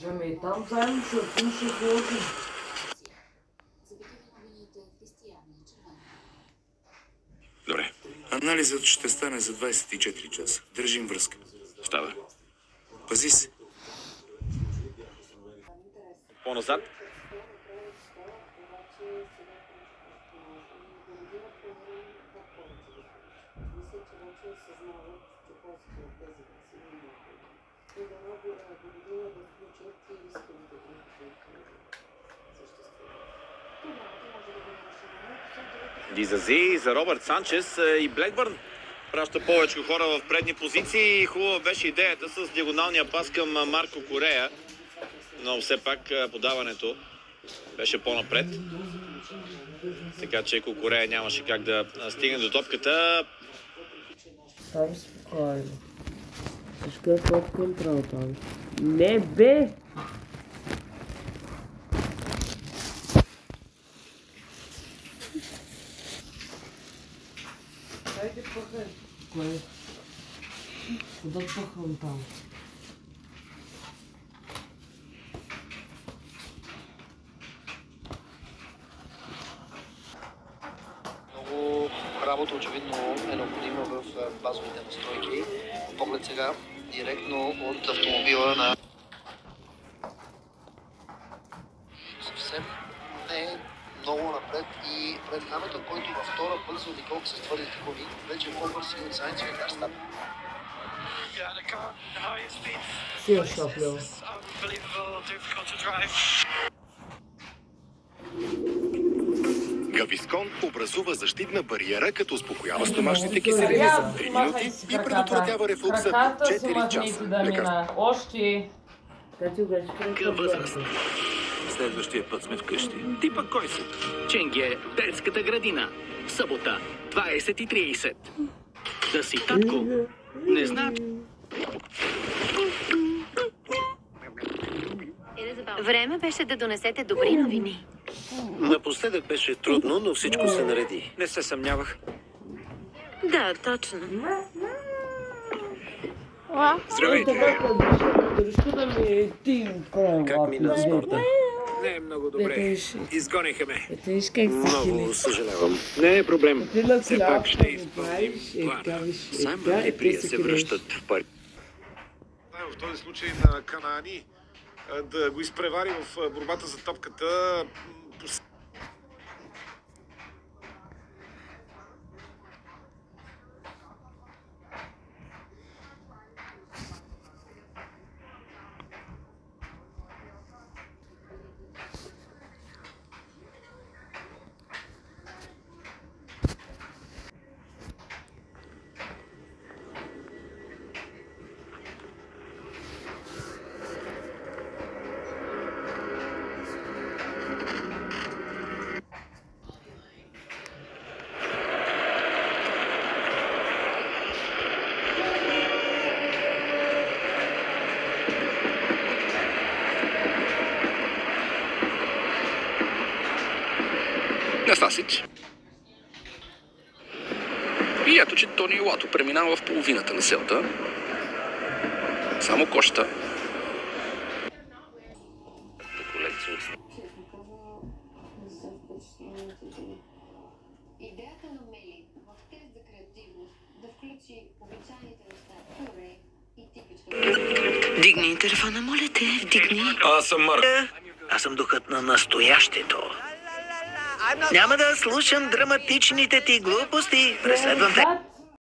Ами там заедно ще сложим. Добре. Анализът ще стане за 24 часа. Държим връзка. Става. Пази се. По-назад. Дизази за Робърт Санчес и Блекбърн праща повече хора в предни позиции. Хубава беше идеята с диагоналния пас към Марко Корея, но все пак подаването беше по-напред. Така че Корея нямаше как да стигне до топката. Там спокойно. Всичко е под контрол там. Не бе! Хайде пъхай. Кое? Куда пъхам там? Много работа очевидно е необходима в базовите настройки. Поглед сега директно от автомобила на... Съвсем не е много напред и пред Хамилтън, който във втора път за обиколка с твърдите коли, вече е по-бърз и от Сайнц и Верстапен. Си е шаплял. Гавискон образува защитна бариера, като успокоява стомашните киселини за 3 минути и предотвратява рефлукса до 4 часа. Още. Какъв възраст? Следващия път сме вкъщи. Ти пък кой си? Ченге, детската градина. Събота, 20:30. Да си татко? Не знам. Време беше да донесете добри новини. Напоследък беше трудно, но всичко се нареди. Не се съмнявах. Да, точно. Здравейте! Как мина спорта? Не е много добре. Изгониха ме. Много съжалявам. Не е проблем. Все пак ще изпълним плана. Саймън и Прия се връщат в пари. В този случай на Канаани да го изпревари в борбата за топката. Настасич. И ето, че Тони Лато преминава в половината на селта. Само Коща. Идеята на Мели в тест за креативност да включи обичайните неща, пюре и типичка... Дигни телефона, моля те, вдигни. Аз съм Марк. Аз съм духът на настоящето. Няма да слушам драматичните ти глупости. Преследвам те.